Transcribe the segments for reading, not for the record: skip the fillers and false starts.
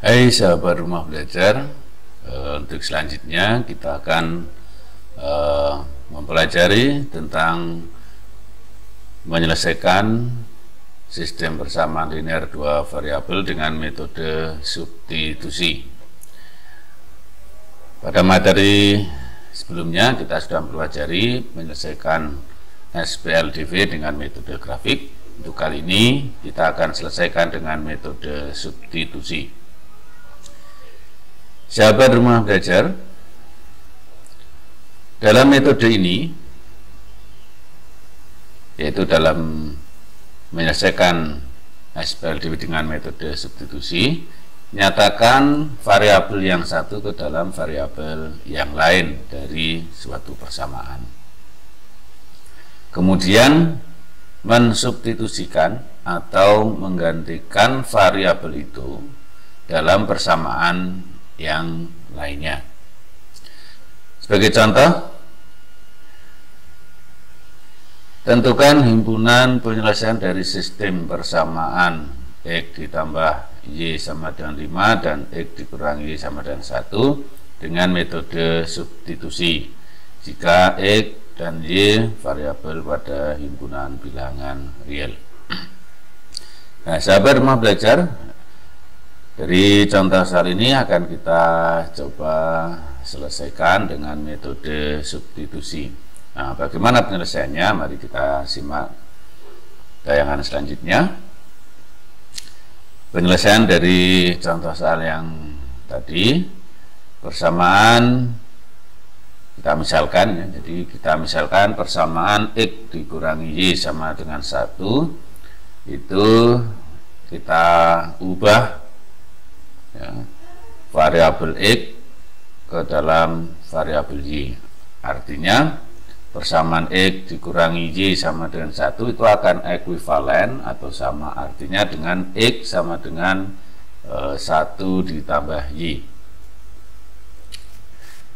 Hai sahabat rumah belajar, untuk selanjutnya kita akan mempelajari tentang menyelesaikan sistem persamaan linear dua variabel dengan metode substitusi. Pada materi sebelumnya kita sudah mempelajari menyelesaikan SPLDV dengan metode grafik. Untuk kali ini kita akan selesaikan dengan metode substitusi. Sahabat rumah belajar, dalam metode ini, yaitu dalam menyelesaikan SPLDV dengan metode substitusi, nyatakan variabel yang satu ke dalam variabel yang lain dari suatu persamaan. Kemudian mensubstitusikan atau menggantikan variabel itu dalam persamaan yang lainnya. Sebagai contoh, tentukan himpunan penyelesaian dari sistem persamaan X ditambah Y sama dengan 5 dan X dikurangi Y sama dengan 1 dengan metode substitusi jika X dan Y variabel pada himpunan bilangan real. Nah, sahabat rumah belajar, dari contoh soal ini akan kita coba selesaikan dengan metode substitusi. Nah, bagaimana penyelesaiannya? Mari kita simak tayangan selanjutnya. Penyelesaian dari contoh soal yang tadi, persamaan kita misalkan ya, jadi kita misalkan persamaan X dikurangi Y sama dengan 1, itu kita ubah ya, variabel X ke dalam variabel Y. Artinya persamaan X dikurangi Y sama dengan 1 itu akan ekuivalen atau sama artinya dengan X sama dengan 1 ditambah Y.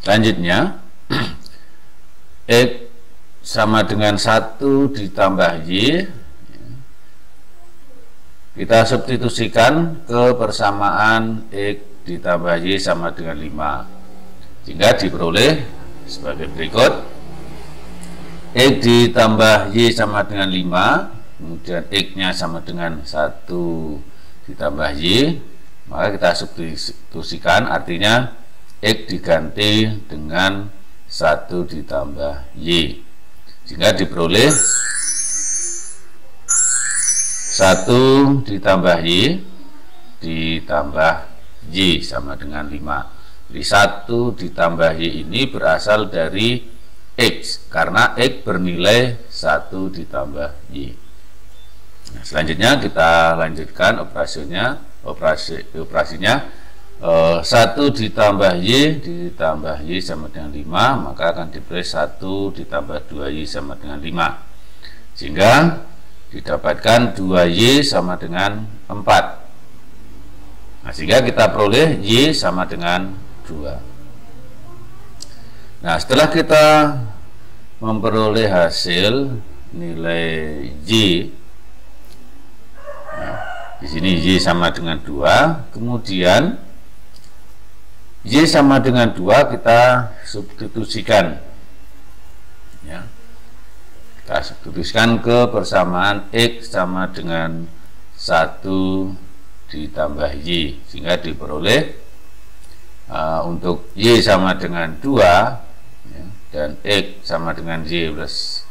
Selanjutnya X sama dengan 1 ditambah Y, kita substitusikan ke persamaan X ditambah Y sama dengan 5, sehingga diperoleh sebagai berikut. X ditambah Y sama dengan 5, kemudian X nya sama dengan 1 ditambah Y, maka kita substitusikan, artinya X diganti dengan 1 ditambah Y, sehingga diperoleh 1 ditambah Y ditambah Y sama dengan 5. Jadi 1 ditambah Y ini berasal dari X, karena X bernilai 1 ditambah Y. Nah, selanjutnya kita lanjutkan operasinya. 1 ditambah Y sama dengan 5, maka akan diperoleh 1 ditambah 2Y sama dengan 5, sehingga didapatkan 2Y sama dengan 4. Nah, sehingga kita peroleh Y sama dengan 2. Nah, setelah kita memperoleh hasil nilai Y, nah, di sini Y sama dengan 2, kemudian Y sama dengan 2 kita substitusikan ya. Kita substitusikan ke persamaan X sama dengan 1 ditambah Y, sehingga diperoleh untuk Y sama dengan 2 ya, dan X sama dengan Y plus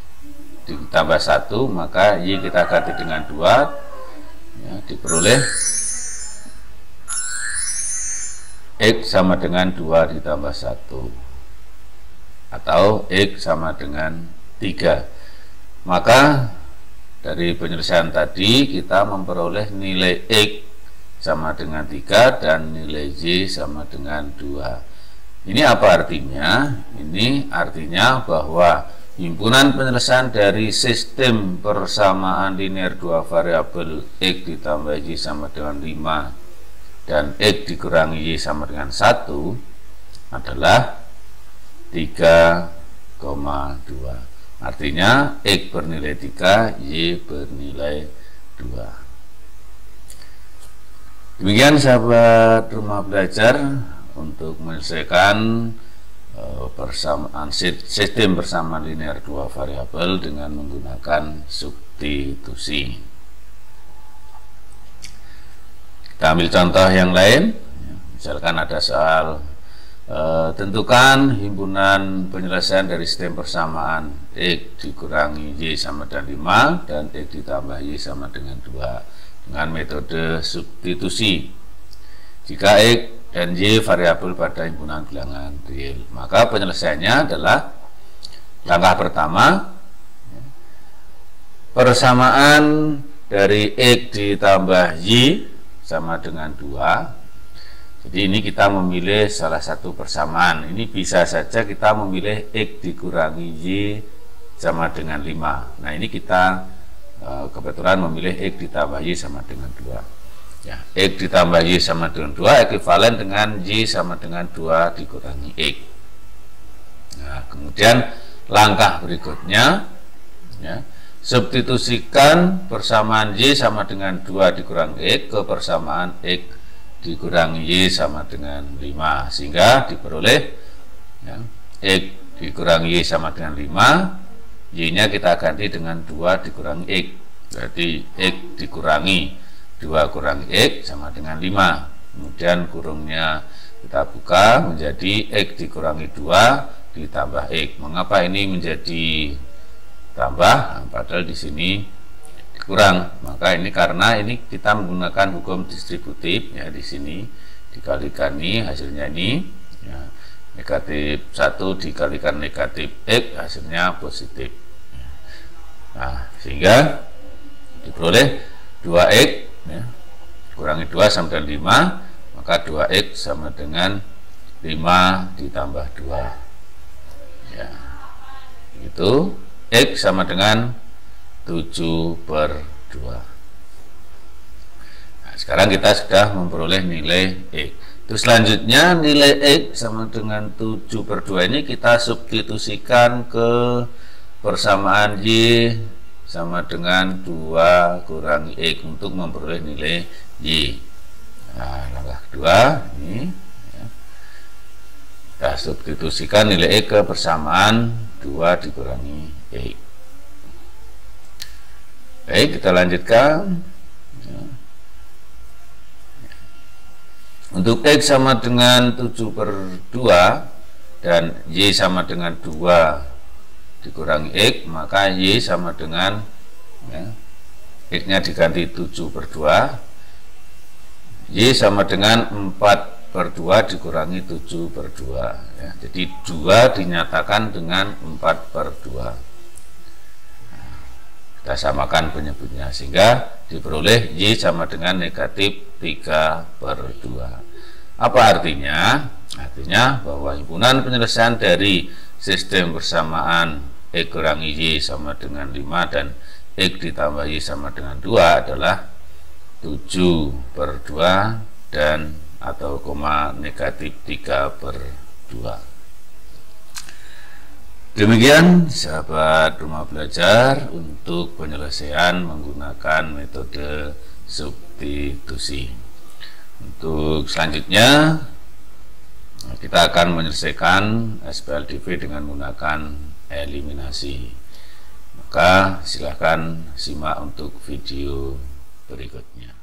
ditambah 1, maka Y kita ganti dengan 2 ya, diperoleh X sama dengan 2 ditambah 1 atau X sama dengan 3. Maka dari penyelesaian tadi kita memperoleh nilai X sama dengan 3 dan nilai Y sama dengan 2. Ini apa artinya? Ini artinya bahwa himpunan penyelesaian dari sistem persamaan linear dua variabel X ditambah Y sama dengan 5 dan X dikurangi Y sama dengan 1 adalah 3,2. Artinya X bernilai 3, Y bernilai 2. Demikian sahabat rumah belajar untuk menyelesaikan persamaan sistem persamaan linear dua variabel dengan menggunakan substitusi. Kita ambil contoh yang lain. Misalkan ada soal tentukan himpunan penyelesaian dari sistem persamaan X dikurangi Y sama dengan 5 dan X ditambah Y sama dengan 2 dengan metode substitusi. Jika X dan Y variabel pada himpunan bilangan real, maka penyelesaiannya adalah langkah pertama, persamaan dari X ditambah Y sama dengan 2. Jadi ini kita memilih salah satu persamaan. Ini bisa saja kita memilih X dikurangi Y sama dengan 5. Nah ini kita kebetulan memilih X ditambah Y sama dengan 2 ya. X ditambah Y sama dengan 2 ekivalen dengan Y sama dengan 2 dikurangi X. Nah kemudian langkah berikutnya ya, substitusikan persamaan Y sama dengan 2 dikurangi X ke persamaan X dikurangi Y sama dengan 5, sehingga diperoleh ya, X dikurangi Y sama dengan 5, Y nya kita ganti dengan 2 dikurangi X, berarti X dikurangi 2 kurangi X sama dengan 5. Kemudian kurungnya kita buka menjadi X dikurangi 2 ditambah X. Mengapa ini menjadi tambah? Padahal di sini dikurang. Maka ini karena ini kita menggunakan hukum distributif ya, di sini dikalikan ini hasilnya ini ya, negatif 1 dikalikan negatif X hasilnya positif. Nah sehingga diperoleh 2X ya, kurangi 2 sama dengan 5, maka 2X sama dengan 5 ditambah 2 ya, itu X sama dengan 7/2. Nah, sekarang kita sudah memperoleh nilai X. Terus selanjutnya nilai X sama dengan 7/2 ini kita substitusikan ke persamaan Y sama dengan 2 kurangi X untuk memperoleh nilai Y. Nah langkah kedua ini ya, kita substitusikan nilai X ke persamaan 2 dikurangi X. Baik, kita lanjutkan ya. Untuk X sama dengan 7/2 dan Y sama dengan 2 dikurangi X, maka Y sama dengan ya, X nya diganti 7/2, Y sama dengan 4/2 dikurangi 7/2 ya. Jadi 2 dinyatakan dengan 4/2. Nah, kita samakan penyebutnya sehingga diperoleh Y sama dengan negatif 3/2. Apa artinya? Artinya bahwa himpunan penyelesaian dari sistem persamaan X kurangi Y sama dengan 5 dan X ditambah Y sama dengan 2 adalah 7/2 dan atau koma negatif 3/2. Demikian sahabat rumah belajar untuk penyelesaian menggunakan metode substitusi. Untuk selanjutnya kita akan menyelesaikan SPLDV dengan menggunakan eliminasi. Maka silahkan simak untuk video berikutnya.